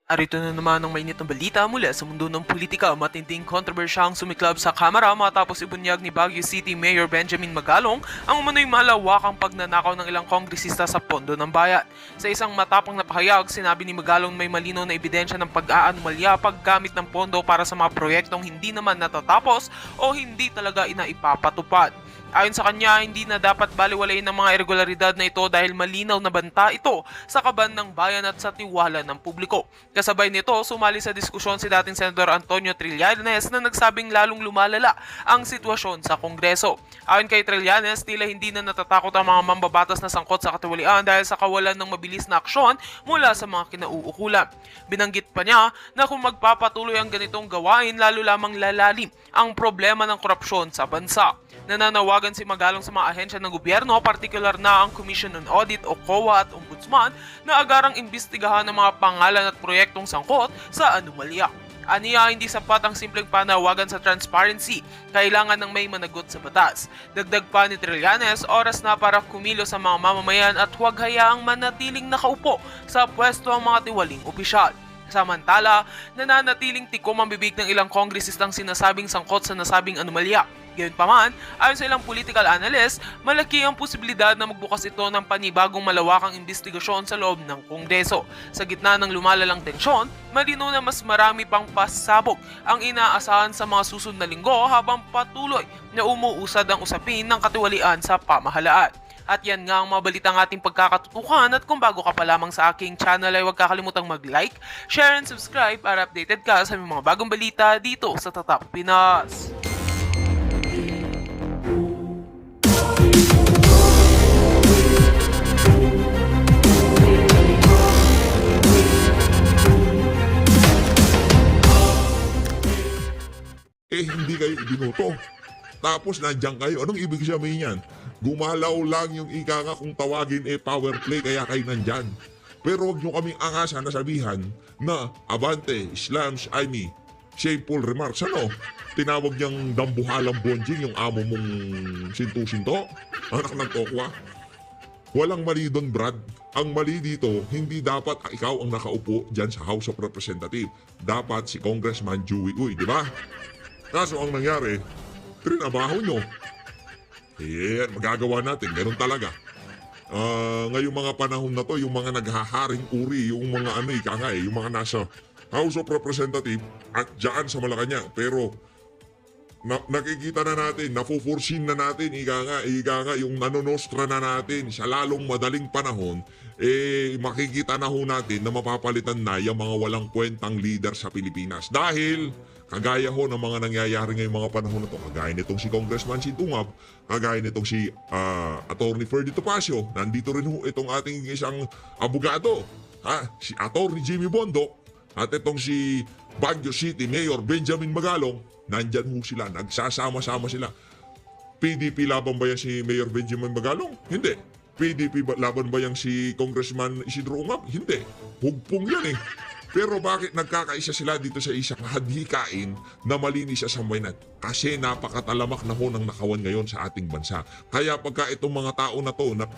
Arito na naman ang mainit na balita mula sa mundo ng politika. Matinding kontrobersyang sumiklab sa Kamara matapos ibunyag ni Baguio City Mayor Benjamin Magalong ang umano'y malawakang pagnanakaw ng ilang kongresista sa pondo ng bayan. Sa isang matapang na pahayag, sinabi ni Magalong may malinaw na ebidensya ng pag-aanumalya paggamit ng pondo para sa mga proyektong hindi naman natatapos o hindi talaga inaipapatupad. Ayon sa kanya, hindi na dapat baliwalain ng mga irregularidad na ito dahil malinaw na banta ito sa kaban ng bayan at sa tiwala ng publiko. Kasabay nito, sumali sa diskusyon si dating Senador Antonio Trillanes na nagsabing lalong lumalala ang sitwasyon sa Kongreso. Ayon kay Trillanes, tila hindi na natatakot ang mga mambabatas na sangkot sa katiwalian dahil sa kawalan ng mabilis na aksyon mula sa mga kinauukulan. Binanggit pa niya na kung magpapatuloy ang ganitong gawain, lalo lamang lalalim ang problema ng korupsyon sa bansa. Nananawagan si Magalong sa mga ahensya ng gobyerno, partikular na ang Commission on Audit o COA at Ombudsman na agarang imbestigahan ng mga pangalan at proyektong sangkot sa anomalya. Aniya, hindi sapat ang simpleng panawagan sa transparency, kailangan ng may managot sa batas. Dagdag pa ni Trillanes, oras na para kumilos sa mga mamamayan at huwag hayaang manatiling nakaupo sa pwesto ang mga tiwaling opisyal. Samantala, nananatiling tikom ang bibig ng ilang kongresistang sinasabing sangkot sa nasabing anomalya. Gayunpaman, ayon sa ilang political analyst, malaki ang posibilidad na magbukas ito ng panibagong malawakang investigasyon sa loob ng Kongreso. Sa gitna ng lumalalang tensyon, malinaw na mas marami pang pasabog ang inaasahan sa mga susunod na linggo habang patuloy na umuusad ang usapin ng katiwalian sa pamahalaan. At yan nga ang mga balitang ating pagkakatutukan, at kung bago ka pa lamang sa aking channel ay huwag kakalimutang mag-like, share and subscribe para updated ka sa mga bagong balita dito sa Tatak Pinas. Hindi kayo ibinuto. Tapos nandiyan kayo. Anong ibig sabihin yan? Gumalaw lang yung ika nga kung tawagin power play kaya kayo nandyan. Pero huwag nyo kaming angasan na sabihan na abante, slams, shameful remarks. Ano? Tinawag niyang dambuhalang bonjing yung amo mong sinto-sinto? Anak ng tokwa? Walang mali doon, Brad. Ang mali dito, hindi dapat ikaw ang nakaupo dyan sa House of Representatives. Dapat si Congressman Joey Uy, di ba? Kaso ang nangyari, trinabaho nyo. Magagawa natin. Ganun talaga. Ngayong mga panahon na to, yung mga naghaharing uri, yung mga yung mga nasa House of Representatives at dyan sa Malacanang. Pero nakikita na natin, napupursin na natin, yung nanonostra na natin sa lalong madaling panahon, makikita na ho natin na mapapalitan na yung mga walang kwentang leader sa Pilipinas. Dahil kagaya ho ng mga nangyayari ngayong mga panahon na to, kagaya nitong si Congressman Sintungab, kagaya nitong si Attorney Ferdy Topacio, nandito rin ho itong ating isang abogado, si Attorney Jimmy Bondo, at itong si Baguio City Mayor Benjamin Magalong, nandyan ho sila, nagsasama-sama sila. PDP laban ba yan si Mayor Benjamin Magalong? Hindi. PDP laban ba yan si Congressman Isidro Ungab? Hindi. Hugpong yan eh. Pero bakit nagkakaisa sila dito sa isang hadhikain na malinis sa sambayanan? Kasi napakatalamak na ho ng nakawan ngayon sa ating bansa. Kaya pagka itong mga tao na to na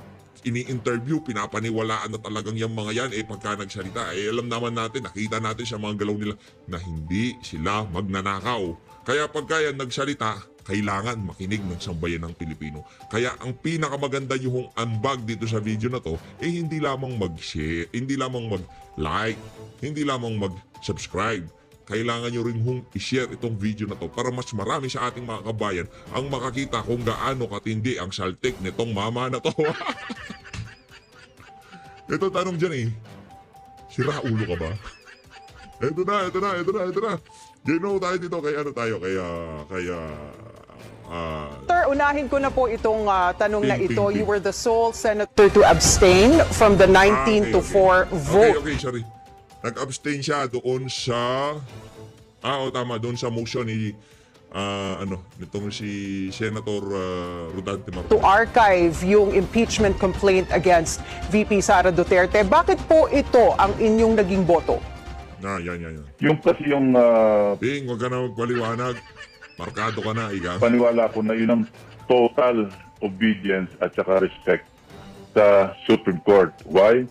ini-interview, pinapaniwalaan na talagang yung mga yan, pagka nagsalita, alam naman natin, nakita natin sa mga galaw nila na hindi sila magnanakaw. Kaya pagka yan nagsalita, kailangan makinig ng sambayan ng Pilipino. Kaya ang pinakamaganda yung ambag dito sa video na to, hindi lamang mag-share, hindi lamang mag-like, hindi lamang mag-subscribe. Kailangan nyo rin hong i-share itong video na to para mas marami sa ating mga kabayan ang makakita kung gaano katindi ang saltik nitong mama na to. Ito tanong dyan sira ulo ka ba? Ito na. Ginaw tayo dito kaya Sir, unahin ko na po itong tanong na ito. You were the sole senator to abstain from the 19-4 vote. Okay, sorry. Nag-abstain siya doon sa doon sa motion ni nitong si Senator Rodante Marcoleta. To archive yung impeachment complaint against VP Sara Duterte. Bakit po ito ang inyong naging boto? Yan. Yung kasi yung Bing, huwag ka na magpaliwanag. Markado ka na, paniwala ko na yun ang total obedience at saka respect sa Supreme Court. Why?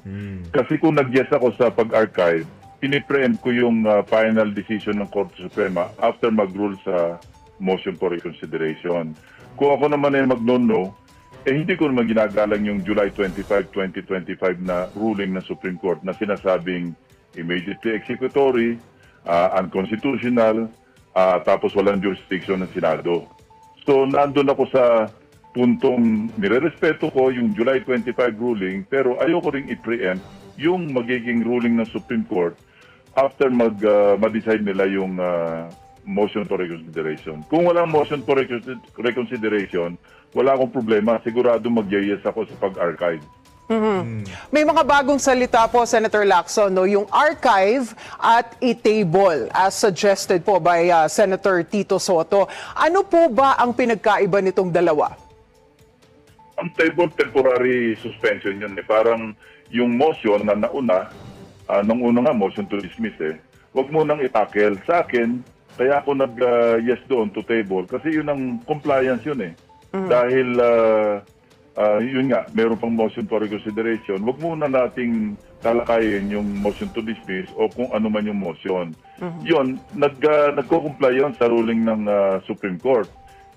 Kasi kung nag-yes ako sa pag-archive, pinipreempt ko yung final decision ng Korte Suprema after mag-rule sa motion for reconsideration. Kung ako naman ay mag-no, hindi ko naman ginagalang yung July 25, 2025 na ruling ng Supreme Court na sinasabing immediately executory, unconstitutional, tapos walang jurisdiction ng Senado. So, nandun ako sa puntong nirerespeto ko yung July 25 ruling, pero ayoko ring i-preempt yung magiging ruling ng Supreme Court after ma-decide nila yung motion for reconsideration. Kung walang motion for reconsideration, wala akong problema. Sigurado mag-yes ako sa pag-archive. May mga bagong salita po, Senator Lacson, no? Yung archive at i-table as suggested po by Senator Tito Soto. Ano po ba ang pinagkaiba nitong dalawa? Ang table temporary suspension yun. Parang yung motion na nauna, nung una nga motion to dismiss wag mo nang itakel. Sa akin, kaya ako nag-yes doon to table kasi yun ang compliance yun Dahil yun nga, meron pang motion for reconsideration. Wag muna nating talakayin yung motion to dismiss o kung ano man yung motion. Yun, nagko-comply yun sa ruling ng Supreme Court.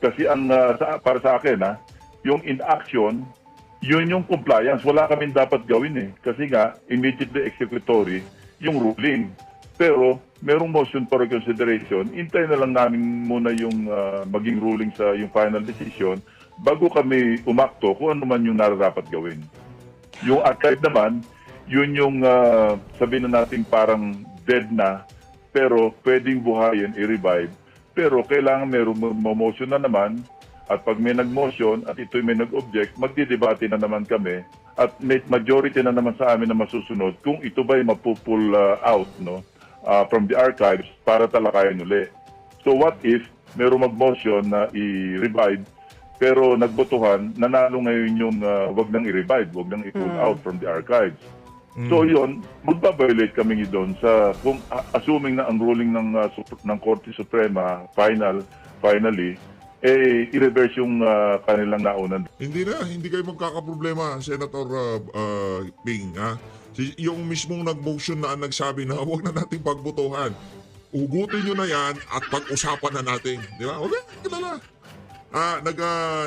Kasi ang para sa akin, yung inaction, yun yung compliance. Wala kaming dapat gawin Kasi nga, immediately executory yung ruling. Pero, merong motion for reconsideration, hintayin na lang namin muna yung maging ruling sa yung final decision bago kami umakto kung ano man yung nararapat gawin. Yung archive naman, yun yung sabihin na natin parang dead na, pero pwedeng buhayin, i-revive. Pero kailangan merong motion na naman, at pag may nag-motion at ito'y may nag-object, magdidebate na naman kami at may majority na naman sa amin na masusunod kung ito ba'y mapupull out from the archives para talakayan uli. So what if merong mag-motion na i-revive pero nagbotohan, nanalo ngayon yung wag nang i-revive, wag nang i-pull out from the archives. So yun, magbabiolate kami doon sa kung assuming na ang ruling ng Korte Suprema finally i-reverse yung kanilang naunan. Hindi kayo magkakaproblema, Senator Ping, ha? Yung mismong nag-motion na nagsabi na huwag na nating pagbotohan. Ugutin nyo na yan at pag-usapan na natin. Di ba? Okay, kilala.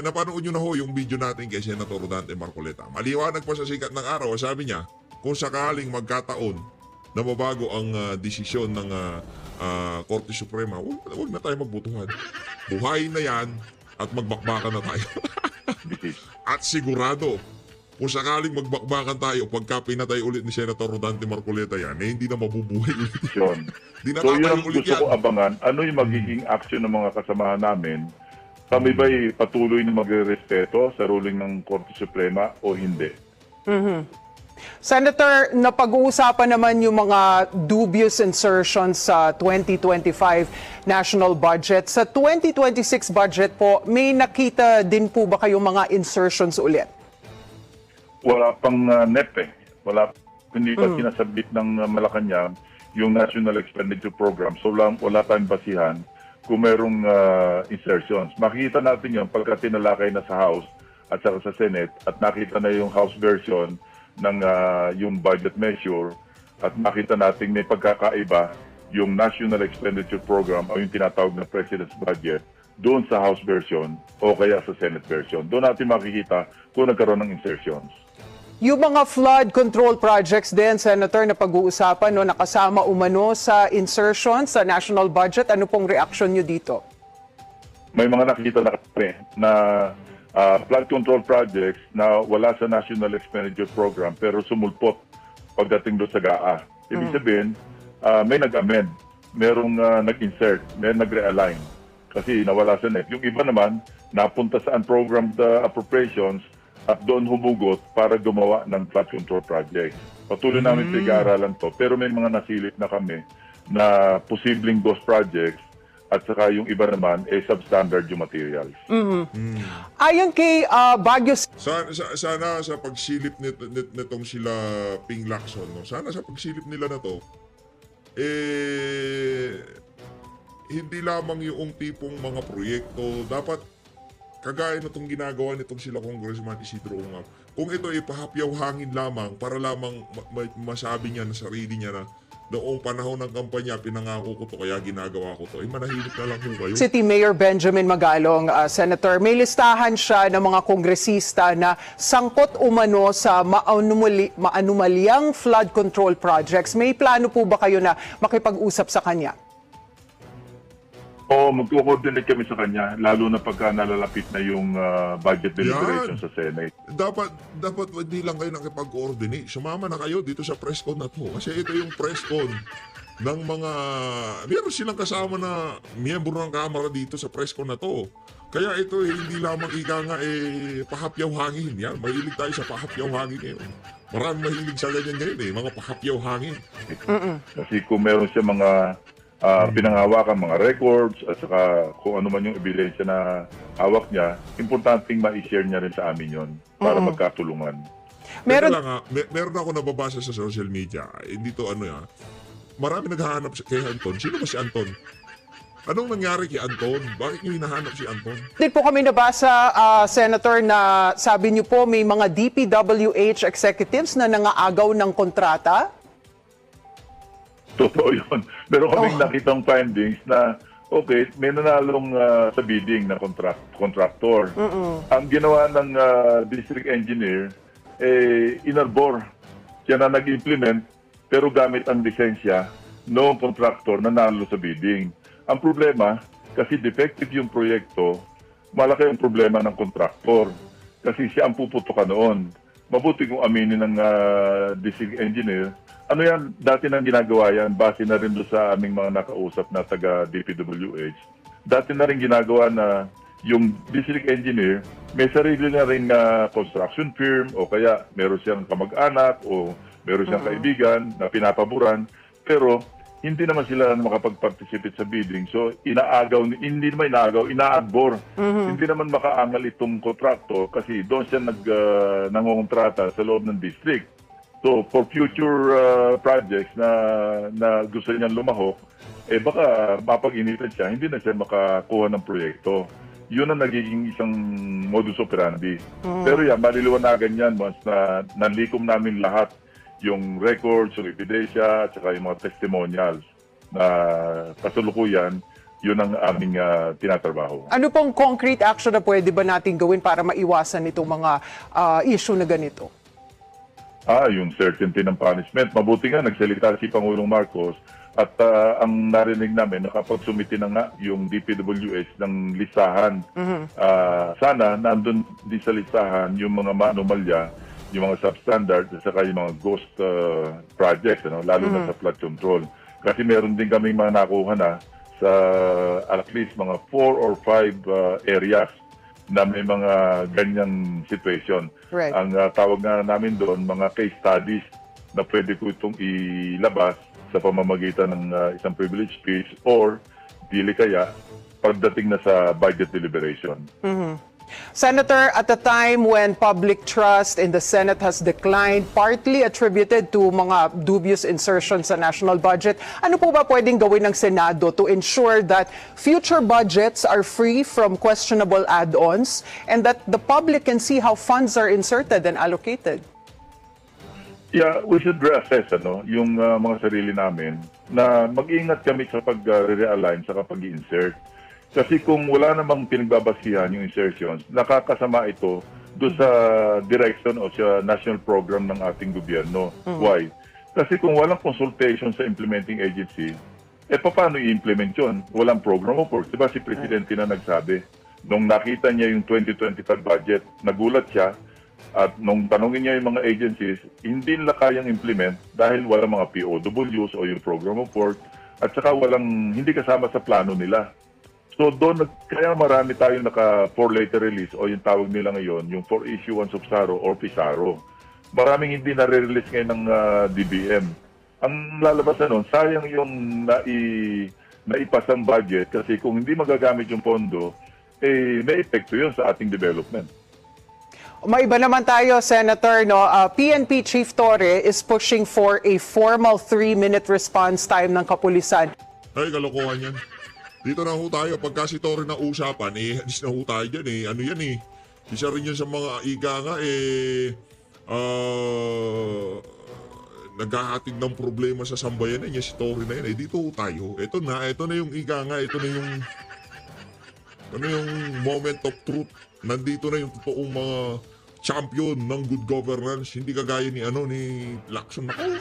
Napanood nyo na ho yung video natin kay Senator Rodante Marcoleta. Maliwanag pa sa sikat ng araw, sabi niya, kung sakaling magkataon na mabago ang desisyon ng Korte Suprema, huwag na tayo magbotohan. Buhayin na yan at magbakbakan na tayo. At sigurado, kung sakaling magbakbakan tayo, pagka pinatay ulit ni Senator Rodante Marcoleta yan, hindi na mabubuhay ulit. Yun. Di na So yun tatay ang ulit gusto yan. ko abangan. Ano yung magiging action ng mga kasamahan namin? Kami ba'y patuloy na magre-respeto sa ruling ng Korte Suprema o hindi? Senator, napag-uusapan naman yung mga dubious insertions sa 2025 national budget. Sa 2026 budget po, may nakita din po ba kayong mga insertions ulit? Wala pang NEP Hindi pa sinasabit ng Malacanang yung National Expenditure Program. So wala tayong basihan kung merong insertions. Makikita natin yun pagka tinalakay na sa House at saka sa Senate at nakita na yung House version ng yung budget measure at makita natin may pagkakaiba yung National Expenditure Program o yung tinatawag na President's Budget doon sa House version o kaya sa Senate version. Doon natin makikita kung nagkaroon ng insertions. Yung mga flood control projects din, Senator, na pag-uusapan, nakasama umano sa insertions sa national budget. Ano pong reaction nyo dito? May mga nakikita na kami na flood control projects na wala sa National Expenditure Program pero sumulpot pagdating doon sa GAA. Ibig sabihin, may nag-amend, merong nag-insert, may nag-realign kasi nawala sa NEP. Yung iba naman, napunta sa unprogrammed appropriations at doon humugot para gumawa ng flood control projects. Patuloy namin pinag-aaralan to pero may mga nasilip na kami na posibleng ghost projects at saka yung iba naman substandard yung materials. Ayon kay Baguio Sana sa pagsilip nitong sila Ping Lacson, sana sa pagsilip nila na to, hindi lamang yung tipong mga proyekto, dapat kagaya na itong ginagawa nitong sila Congressman Isidro Ungab. Kung ito ay pahapyaw hangin lamang para lamang masabi niya na sarili niya na noong panahon ng kampanya, pinangako ko to, kaya ginagawa ko to. Manahimik na lang ho kayo. City Mayor Benjamin Magalong, Senator, may listahan siya ng mga kongresista na sangkot umano sa maanumalyang flood control projects. May plano po ba kayo na makipag-usap sa kanya? O magko-coordinate kami sa kanya, lalo na pagka nalalapit na yung budget deliberation sa Senate. Dapat hindi lang kayo nakipag-coordinate. Sumama na kayo dito sa press con na to. Kasi ito yung press con ng mga... Meron silang kasama na miyembro ng Kamara dito sa press con na to. Kaya ito hindi lamang pahapyaw hangin. Yan, mahilig tayo sa pahapyaw hangin ngayon. Marami mahilig sa ganyan ngayon mga pahapyaw hangin. Kasi kung meron siya mga pinanghawakan, mga records, at saka kung ano man yung ebidensya na hawak niya, importanteng ma-share niya rin sa amin yon para magkatulungan. Meron ako nababasa sa social media. Hindi to marami naghahanap kay Anton. Sino ba si Anton? Anong nangyari kay Anton? Bakit niyo hinahanap si Anton? Din po kami nabasa, Senator, na sabi niyo po may mga DPWH executives na nangaagaw ng kontrata. Totoo yun. Pero kaming nakitang findings na, okay, may nanalong sa bidding na contractor. Ang ginawa ng district engineer, inarbor. Siya na nag-implement, pero gamit ang lisensya noong contractor na nalo sa bidding. Ang problema, kasi defective yung proyekto, malaki ang problema ng contractor. Kasi siya ang puputukan noon. Mabuti kung aminin ng district engineer, ano yan, dati nang ginagawa yan, base na rin doon sa aming mga nakausap na taga DPWH. Dati na rin ginagawa na yung district engineer, may sarili na rin construction firm o kaya meron siyang kamag-anak o meron siyang kaibigan na pinapaboran, pero hindi naman sila makapag-participate sa bidding. So, hindi naman inaagbor. Hindi naman makaangal itong kontrakto kasi doon siya nangongontrata sa loob ng district. So, for future projects na gusto niyang lumahok, baka mapag-initan siya, hindi na siya makakuha ng proyekto. Yun ang nagiging isang modus operandi. Pero yan, maliliwanagan yan once na nanlikom namin lahat yung records, yung ebidensya, at saka yung mga testimonials na kasulukuyan, yun ang aming tinatrabaho. Ano pong concrete action na pwede ba natin gawin para maiwasan itong mga issue na ganito? Yung certainty ng punishment. Mabuti nga, nagsalita si Pangulong Marcos at ang narinig namin, nakapagsumiti na nga yung DPWH ng listahan. Sana, nandun din sa listahan yung mga anomalya, yung mga substandard, at saka yung mga ghost projects, lalo na sa flood control. Kasi meron din kami mga nakuha na sa at least mga 4 or 5 areas na may mga ganyang situation. Right. Ang tawag na namin doon, mga case studies na pwede ko itong ilabas sa pamamagitan ng isang privilege speech or dili kaya pagdating na sa budget deliberation. Senator, at a time when public trust in the Senate has declined, partly attributed to mga dubious insertions sa national budget, ano po ba pwedeng gawin ng Senado to ensure that future budgets are free from questionable add-ons and that the public can see how funds are inserted and allocated? Yeah, we should reassess yung mga sarili namin na mag-ingat kami sa pag-realign sa pag-insert. Kasi kung wala namang pinagbabasihan yung insertions, nakakasama ito doon sa direction o sa national program ng ating gobyerno. Why? Kasi kung walang consultation sa implementing agency, paano i-implement yun? Walang program of work. Diba si Presidente na nagsabi, nung nakita niya yung 2025 budget, nagulat siya, at nung tanongin niya yung mga agencies, hindi nila kayang implement dahil walang mga POWs o yung program of work, at saka hindi kasama sa plano nila. So doon, kaya marami tayong naka 4-letter release o yung tawag nila ngayon, yung for issuance of SARO or PISARO. Maraming hindi na-release ngayon ng DBM. Ang lalabas na nun, sayang yung naipasang budget kasi kung hindi magagamit yung pondo, may epekto yun sa ating development. Maiba naman tayo, Senator. PNP Chief Torre is pushing for a formal 3-minute response time ng kapulisan. Ay, kalokohan yan. Dito na ho tayo. Pagka si Torre na usapan, hadis na ho tayo dyan Ano yan Isa rin yan sa mga ika nga naghahatid ng problema sa sambayanan niya, si Tory na yan. Eh, dito tayo. Ito na yung ika nga, ito na yung moment of truth. Nandito na yung totoong mga champion ng good governance. Hindi kagaya ni Lacson. Nako.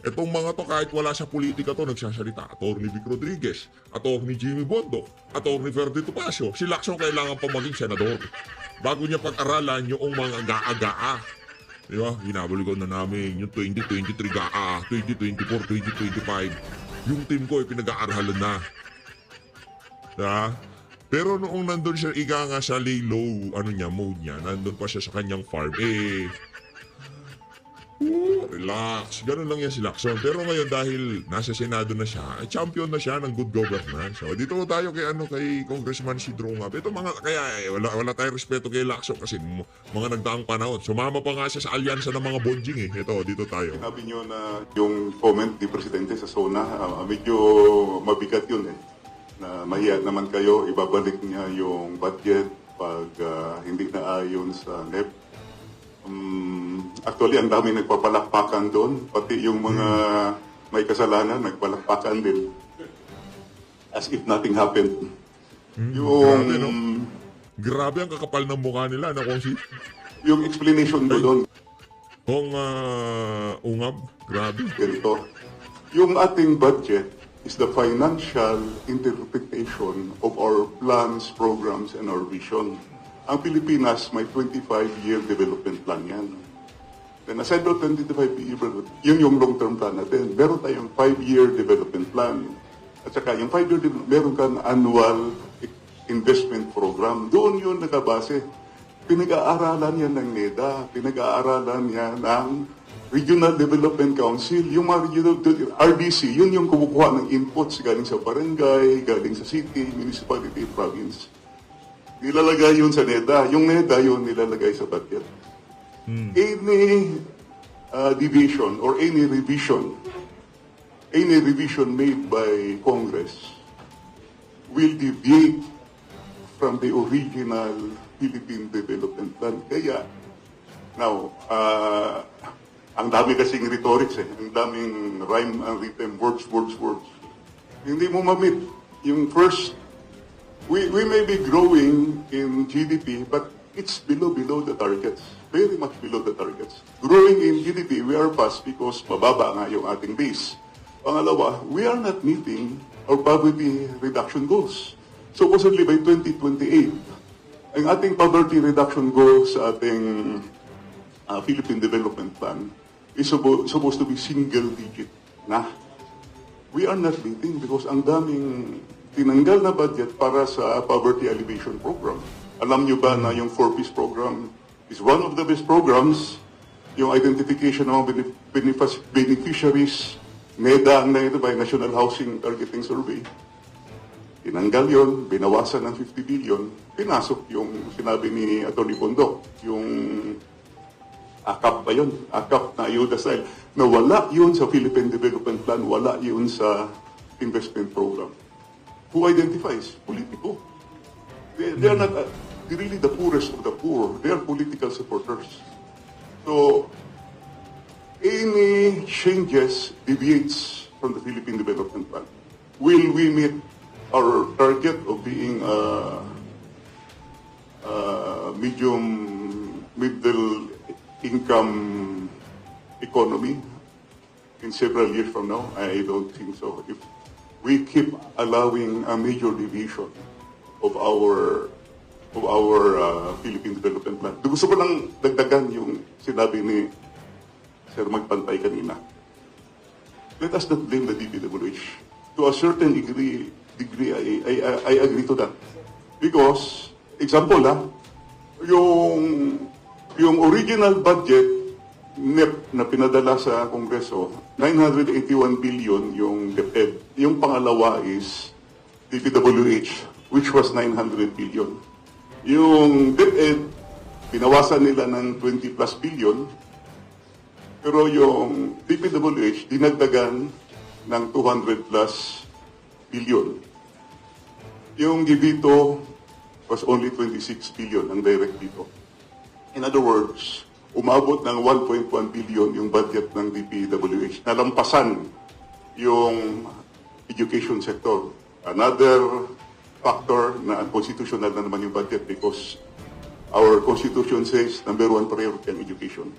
Itong mga to, kahit wala sa politika to, nagsasalita. Atty. Vic Rodriguez, Atty. Jimmy Bondo, Atty. Ferdy Topacio. Si Lacson kailangan pa maging senador. Bago niya pag-aralan yung mga gaa-gaa. Di ba? Hinabalikan na namin yung 2023 gaa, 2024, 2025. Yung team ko ay pinag-aaralan na. Diba? Pero noong nandun siya, ika nga sa lay low, mode niya, nandun pa siya sa kanyang farm, relax. Ganun lang yan si Lacson. Pero ngayon dahil nasa Senado na siya, champion na siya ng good governance. So dito tayo kay Congressman Isidro Ngab. Ito kaya wala tayong respeto kay Lacson kasi mga nagdaang panahon. Sumama pa nga siya sa alyansa ng mga bonjing eh. Ito, dito tayo. Sinabi nyo na yung comment ni Presidente sa SONA, medyo mabigat yun eh. Na mahiya naman kayo, ibabalik niya yung budget pag hindi na ayon sa NEP. Actually, ang dami nagpapalakpakan doon. Pati yung mga may kasalanan, nagpalakpakan din. As if nothing happened. Grabe, no? Grabe ang kakapal ng mukha nila na kung Yung explanation mo doon, Kung Ungab, grabe. ganito. Yung ating budget is the financial interpretation of our plans, programs, and our vision. Ang Pilipinas, may 25-year development plan yan. Then aside of 25-year, yun yung long-term plan natin. Meron tayong 5-year development plan. At saka yung 5-year development, meron kang annual investment program. Doon yun nakabase. Pinag-aaralan yan ng NEDA, pinag-aaralan yan ng Regional Development Council, yung mga regional RDC, yun yung kumukuha ng inputs galing sa barangay, galing sa city, municipality, province. Nilalagay yun sa NEDA. Yung NEDA yun nilalagay sa budget. Any deviation or any revision made by Congress will deviate from the original Philippine Development Plan. Kaya, now, ang dami kasing rhetorics eh. Ang daming rhyme and rhythm, words. Hindi mo ma-meet yung first. We may be growing in GDP, but it's below the targets. Very much below the targets. Growing in GDP, we are fast because mababa nga yung ating base. Pangalawa, we are not meeting our poverty reduction goals. Supposedly by 2028, ang ating poverty reduction goal sa ating Philippine Development Plan is supposed to be single digit na. We are not meeting because ang daming tinanggal na budget para sa poverty alleviation program. Alam nyo ba na yung 4Ps program is one of the best programs, yung identification ng beneficiaries, NEDA ang na ito by National Housing Targeting Survey. Tinanggal yon, binawasan ng 50 billion, pinasok yung sinabi ni Atty. Bondo, yung AKAP pa yun, AKAP na ayuda style, na wala yun sa Philippine Development Plan, wala yun sa investment program. Who identifies? Politiko. They are not really the poorest of the poor. They are political supporters. So, any changes deviates from the Philippine Development Plan. Will we meet our target of being medium, middle income economy in several years from now? I don't think so. If we keep allowing a major deviation of our Philippine Development Plan. Gusto ko lang dagdagan yung sinabi ni Sir Magpantay kanina. Let us not blame the DPWH. To a certain degree I agree to that. Because, example yung original budget NEP na pinadala sa Kongreso, 981 billion yung DepEd. Yung pangalawa is DPWH, which was 900 billion. Yung DepEd, binawasan nila ng 20 plus billion. Pero yung DPWH, dinagdagan ng 200 plus billion. Yung dito was only 26 billion ang direct dito. In other words, umabot ng 1.1 billion yung budget ng DPWH. Nalampasan yung education sector. Another factor na unconstitutional na naman yung budget because our constitution says number one priority ang education.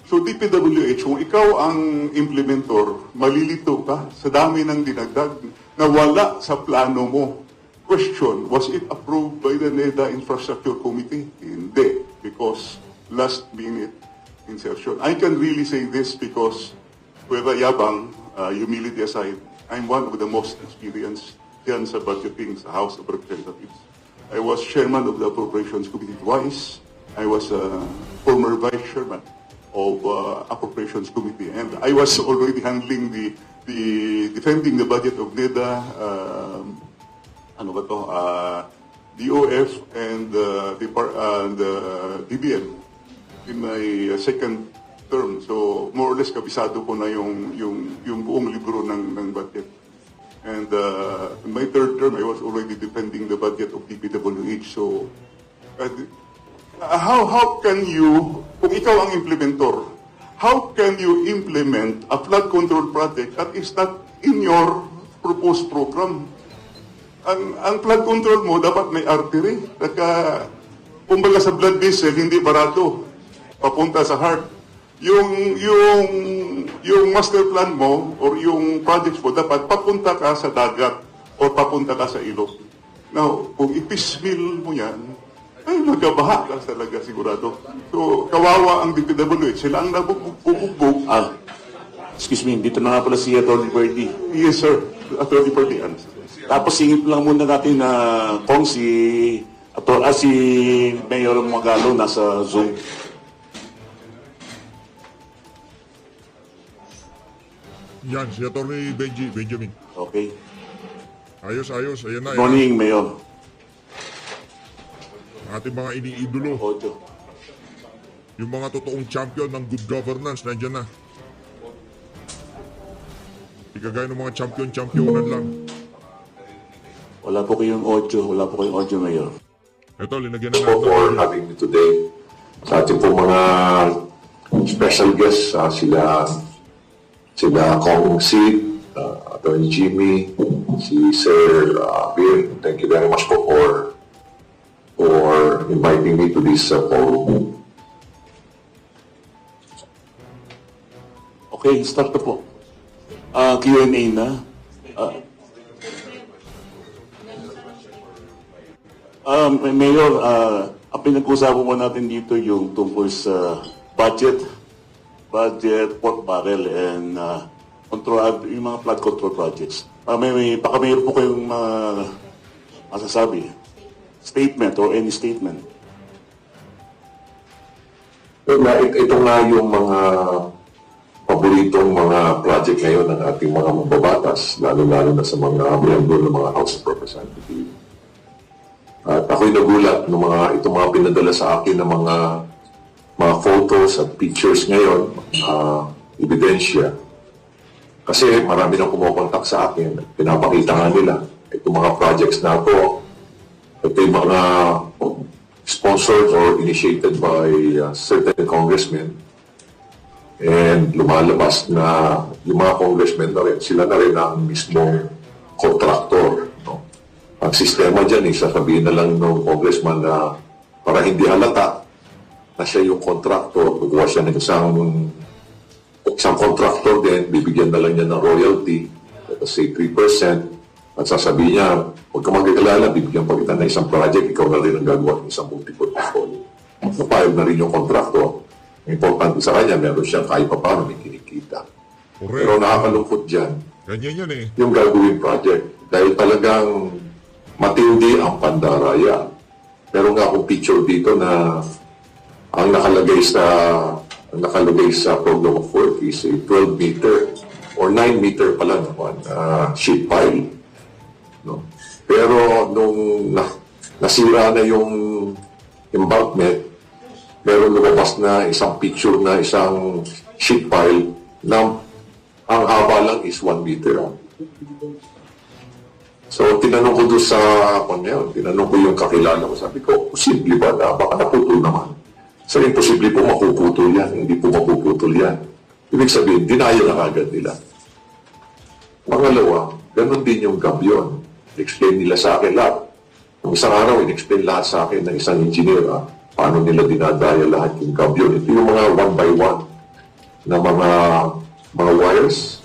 So DPWH, kung ikaw ang implementor, malilito ka sa dami ng dinagdag na wala sa plano mo. Question, was it approved by the NEDA Infrastructure Committee? Hindi, because last minute insertion. I can really say this because, whether yabang, humility aside, I'm one of the most experienced yan sa budgeting sa House of Representatives. I was chairman of the Appropriations Committee twice. I was a former vice chairman of Appropriations Committee, and I was already handling the defending the budget of NEDA, DOF and DBM in my second term. So more or less kabisado ko na yung buong libro ng budget. And in my third term, I was already defending the budget of DPWH. So how can you, kung ikaw ang implementor, how can you implement a flood control project that is not in your proposed program? Ang flood control mo, dapat may artery. Kumbaga sa blood vessel, hindi barato. Papunta sa heart. Yung master plan mo or yung projects mo, dapat papunta ka sa dagat or papunta ka sa ilog. Now, kung ipismil mo yan, ay magkabaha ka talaga sigurado. So, kawawa ang DPWH. Sila ang nabubugbog. Excuse me, dito na nga pala si Atty. Bertie. Yes, sir. Attorney Perdian. Tapos singit lang muna natin na kung si Mayor Magalo nasa Zoom. Yan, si Atty. Benjamin. Okay. Ayos. Ayan na. Good morning, Mayor. Ating mga iniidolo. Ocho. Yung mga totoong champion ng good governance, nandyan na. Di kagaya ng mga champion-championan lang. Wala po kayong audio, Mayor. Ito, linagyan na po for natin. having me today. Sa ating po mga special guests, sila Kong Sid, Atty. Jimmy, si Sir Bill. Thank you very much po for inviting me to this forum. Okay, start na po. Q&A na. Mayor, ang pinag-usapan po natin dito yung tungkol sa budget, pork barrel, and yung mga flood control projects. Baka mayroon po kayong masasabi. Statement or any statement. Ito nga yung mga paboritong mga project ngayon ng ating mga mababatas, lalo-lalo na sa mga miyembro ng mga House of Representatives. At ako'y nagulat ng itong mga pinadala sa akin ng mga photos at pictures ngayon, ebidensya. Kasi marami nang kumukontak sa akin, pinapakita nga nila itong mga projects na ito yung mga sponsored or initiated by certain congressmen. And lumalabas na yung mga congressmen na rin, sila na rin ang mismong contractor. No? Ang sistema dyan, sasabihin na lang ng congressman na para hindi halata na siya yung contractor, kukuha siya ng isang contractor din, bibigyan na lang niya ng royalty, let us say 3%, at sasabihin niya, huwag ka mag-alala, bibigyan pa kita ng isang project, ikaw na rin ang gagawa ng isang multiple portfolio. Napayag na rin yung contractor. Ang importante sa kanya, meron siyang kahit pa paano may kinikita. Correct. Pero nakakalungkot dyan, Ganyan yan eh. yung gagawin project. Dahil talagang matindi ang pandaraya. Pero nga akong picture dito na ang nakalagay sa program of work is a 12 meter or 9 meter pala naman sheet pile. No? Pero nung nasira na yung embankment, meron lumabas na isang picture na isang sheet pile na ang haba lang is 1 meter. So, tinanong ko doon tinanong ko yung kakilala ko. Sabi ko, posible ba na baka naputol naman? So, imposible po mapuputol yan. Hindi po mapuputol yan. Ibig sabihin, dinaya na kagad nila. Pangalawa, ganun din yung gabyon. Explain nila sa akin lahat. Yung isang araw, in-explain lahat sa akin ng isang engineer, paano nila dinadaya lahat yung gabyon. Ito yung mga one by one na mga wires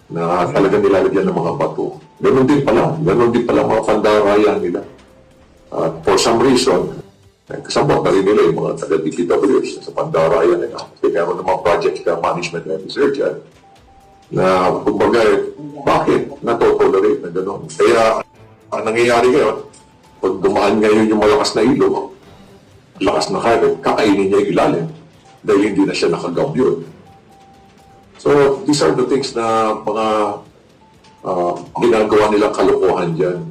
na talagang nilalagyan ng mga bato. Ganun din pala mga pandarayan nila. For some reason, kasabot na rin nila yung mga taga-DPWs sa pandarayan nila. Kaya meron ng mga project management officer dyan na kumbaga, bakit natotolerate na gano'n? Kaya, ang nangyayari ngayon, pag dumaan ngayon yung malakas na ilog, lakas na kagat, kakainin niya yung ilalim dahil hindi na siya nakagabyon. So, these are the things na mga ginagawa nilang kalokohan dyan.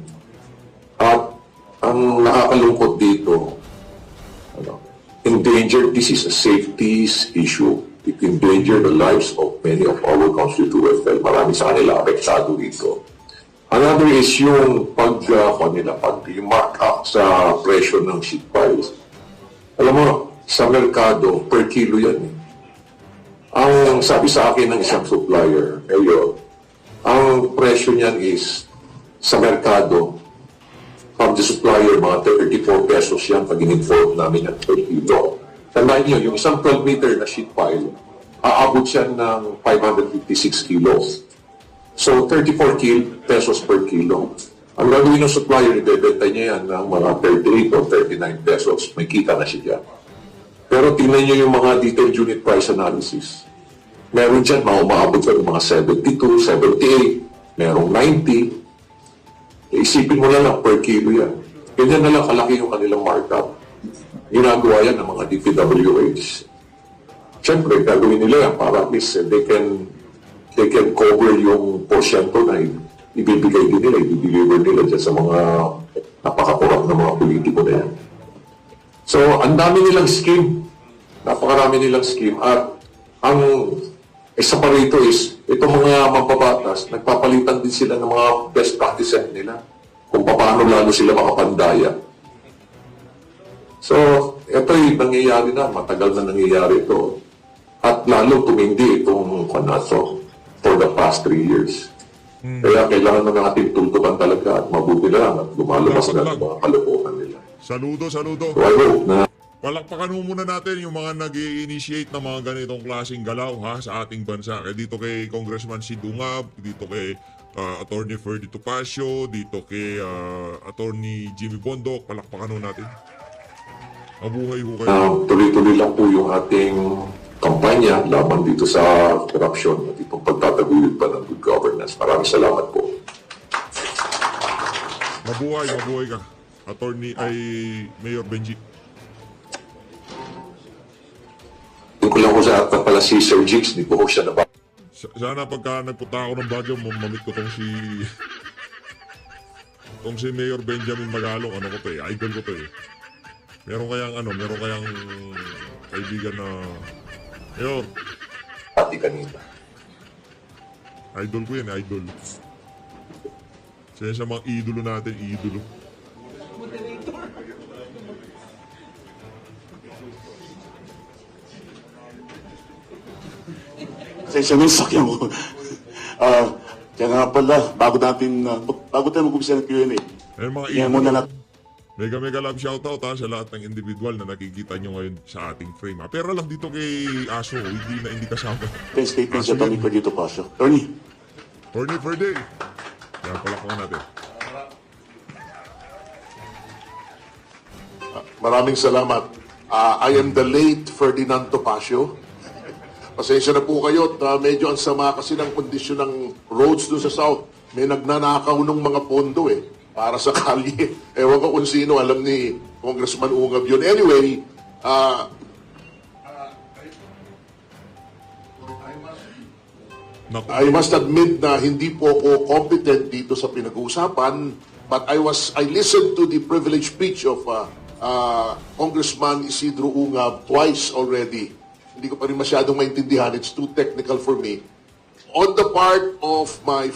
At ang nakakalungkot dito, this is a safety issue. It endangered the lives of many of our constituents dahil marami sa kanila apektado dito. Another is yung pag-mark up sa presyo ng sheet piles. Alam mo, sa merkado, per kilo yan. Ang sabi sa akin ng isang supplier, ang presyo niyan is sa merkado, from the supplier, mga 34 pesos yan pag in-inform namin yan per kilo. Tandaan niyo, yung isang 12-meter na sheet pile, aabot siya ng 556 kilos. So, 34 pesos per kilo. Ang gagawin ng supplier, ibebenta niya yan ng mga 38 o 39 pesos. May kita na siya dyan. Pero tingnan niyo yung mga detailed unit price analysis. Meron dyan, umaabot ka ng mga 72, 78, merong 90. Isipin mo na lang per kilo yan. Ganyan na lang kalaki yung kanilang markup. Ginagawa yan ng mga DPWH. Siyempre, gagawin nila yan para at least they can cover yung porsyento na ibibigay din nila, i-deliver nila dyan sa mga napakakurap na mga politiko na yan. So, ang dami nilang scheme. Napakarami nilang scheme. At ang isa pa rito is, itong mga mambabatas, nagpapalitan din sila ng mga best practices nila kung paano lalo sila makapandaya. So, ito yung nangyayari na, matagal na nangyayari ito. At lalo tumindi itong for the past 3 years. Kaya kailangan ng ating tuntukan talaga at mabuti na lang at lumalabas na ng mga kalokohan nila. Saludo. So, I hope na Palakpakan mo muna natin yung mga nag-i-initiate ng mga ganitong klaseng galaw sa ating bansa. Kaya dito kay Congressman Sid Ungab, dito kay Attorney Ferdy Topacio, dito kay Attorney Jimmy Bondok, palakpakan mo natin. Mabuhay ho kayo. Tuloy-tuloy lang po yung ating kampanya laban dito sa korupsyon at itong pagtataguyod pa ng good governance. Maraming salamat po. Mabuhay ka. Attorney Mayor Benji. Yung ko lang ko sa atin pala si Sir Jigs, di po ko siya naba. Sana pagka nagpunta ako ng Baguio, mamit ko tong si Mayor Benjamin Magalong, idol ko to eh. Meron kayang kaibigan na Mayor. Pati kanina. Idol ko yan, idol. Siya sa mga idolo natin, idolo. Sensya mo yung sakyan mo. Kaya nga pala, bago tayo mag-umpisa ng Q&A, Ayun mga kaya muna natin. Mega love shoutout sa lahat ng individual na nakikita nyo ngayon sa ating frame. Pero lang dito kay Aso, hindi kasama. 10 statements sa Tony Ferdy Topacio. Tony. Attorney Ferdy. Yan, palakpakan natin. Maraming salamat. I am the late Ferdinand Topacio. Pasensya na po kayo at medyo ang sama kasi ng kondisyon ng roads doon sa south. May nagnanakaw ng mga pondo para sa kalye. Ewan ko kung sino, alam ni Congressman Ungab yun. Anyway, I must admit na hindi po ako competent dito sa pinag-uusapan, but I listened to the privileged speech of Congressman Isidro Ungab twice already. Hindi ko pa rin masyadong maintindihan. It's too technical for me. On the part of my